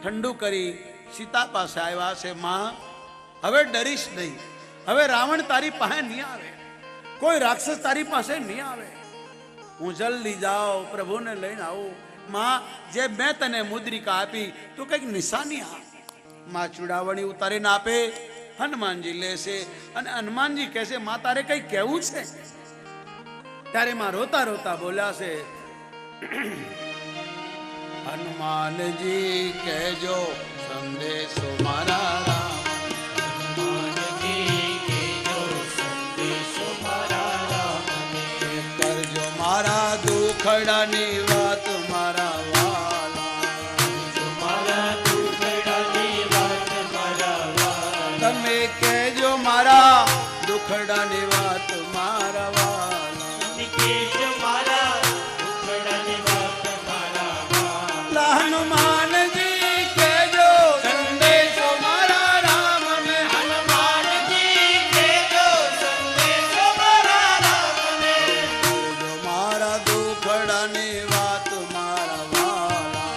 ઠંડુ કરી સીતા પાસે આવ્યા છે, માં હવે ડરીશ નહીં, હવે રાવણ તારી પાસે નહીં આવે, કોઈ રાક્ષસ તારી પાસે નહીં આવે, હું જલ્દી જાઉં પ્રભુને લઈને આવું. માં જે મેં તને મુદ્રિકા આપી તું કઈક નિશાની આપ. માં ચૂડાવણી ઉતારીને આપે, હનુમાનજી લેશે અને હનુમાનજી કહેશે માં તારે કઈ કહેવું છે? ત્યારે માં રોતા રોતા બોલ્યા છે, હનુમાનજી કહેજો સંદેશો મારા રામ, હનુમાનજી કહેજો સંદેશો મારા રામને, કરજો મારા દુખડાની વાત મારા વાલા, જો મારા દુખડાની વાત મારા વાલા, તમે કહેજો મારા દુખડાની વાત મારા વાલા, કહેજો મારા દુખડાની વાત મારા વાલા. હનુમાનજી કહેજો સંદેશો મારા રામને, હનુમાનજી કહેજો સંદેશો મારા રામને, કરજો મારા દુખડાની વાત મારા વાલા,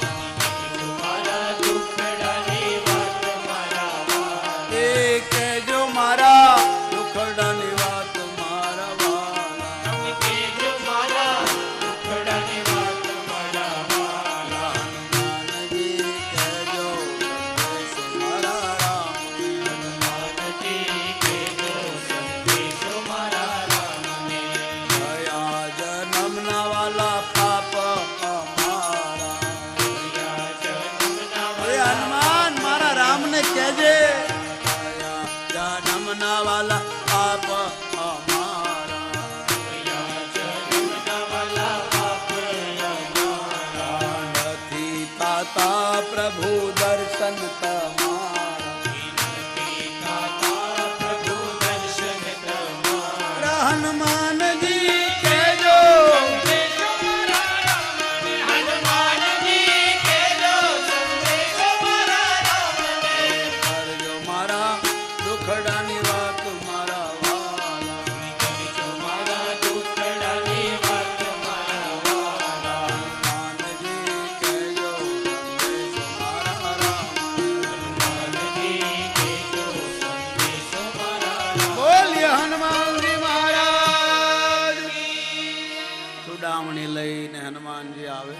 જો મારા દુખડાની વાત મારા વાલા, એ કહેજો મારા દુખડાની વાત મારા વાલા, કહેજો મારા દુખડાની વાત મારા વાલા. હનુમાનજી કહેજો સંદેશો મારા રામને, હનુમાનજી કહેજો સંદેશો મારા રામને, ગયા જન્મના વાલા પાપ અમારા, ગયા જન્મના હે હનુમાન મારા રામને કહેજે, ગયા જન્મના વાલા પાપ અમારા, ગયા જન્મના વાલા પાપ અમારા, નથી તાતા પ્રભુ દર્શન તમારા, વિનતી દાતા પ્રભુ દર્શન તમારા. હનુમાનજી કહેજો સંદેશો મારા રામને, હનુમાનજી કહેજો સંદેશો મારા રામને, કરજો મારા દુખડાની વાત મારા વાલા, કહેજો મારા દુખડાની વાત મારા વાલા. હનુમાનજી કહેજો સંદેશો મારા રામ, હનુમાનજી કહેજો સંદેશો મારા રામ. બોલ્ય હનુમાનજી મહારાજ. ચૂડામણી લઈને હનુમાનજી આવે,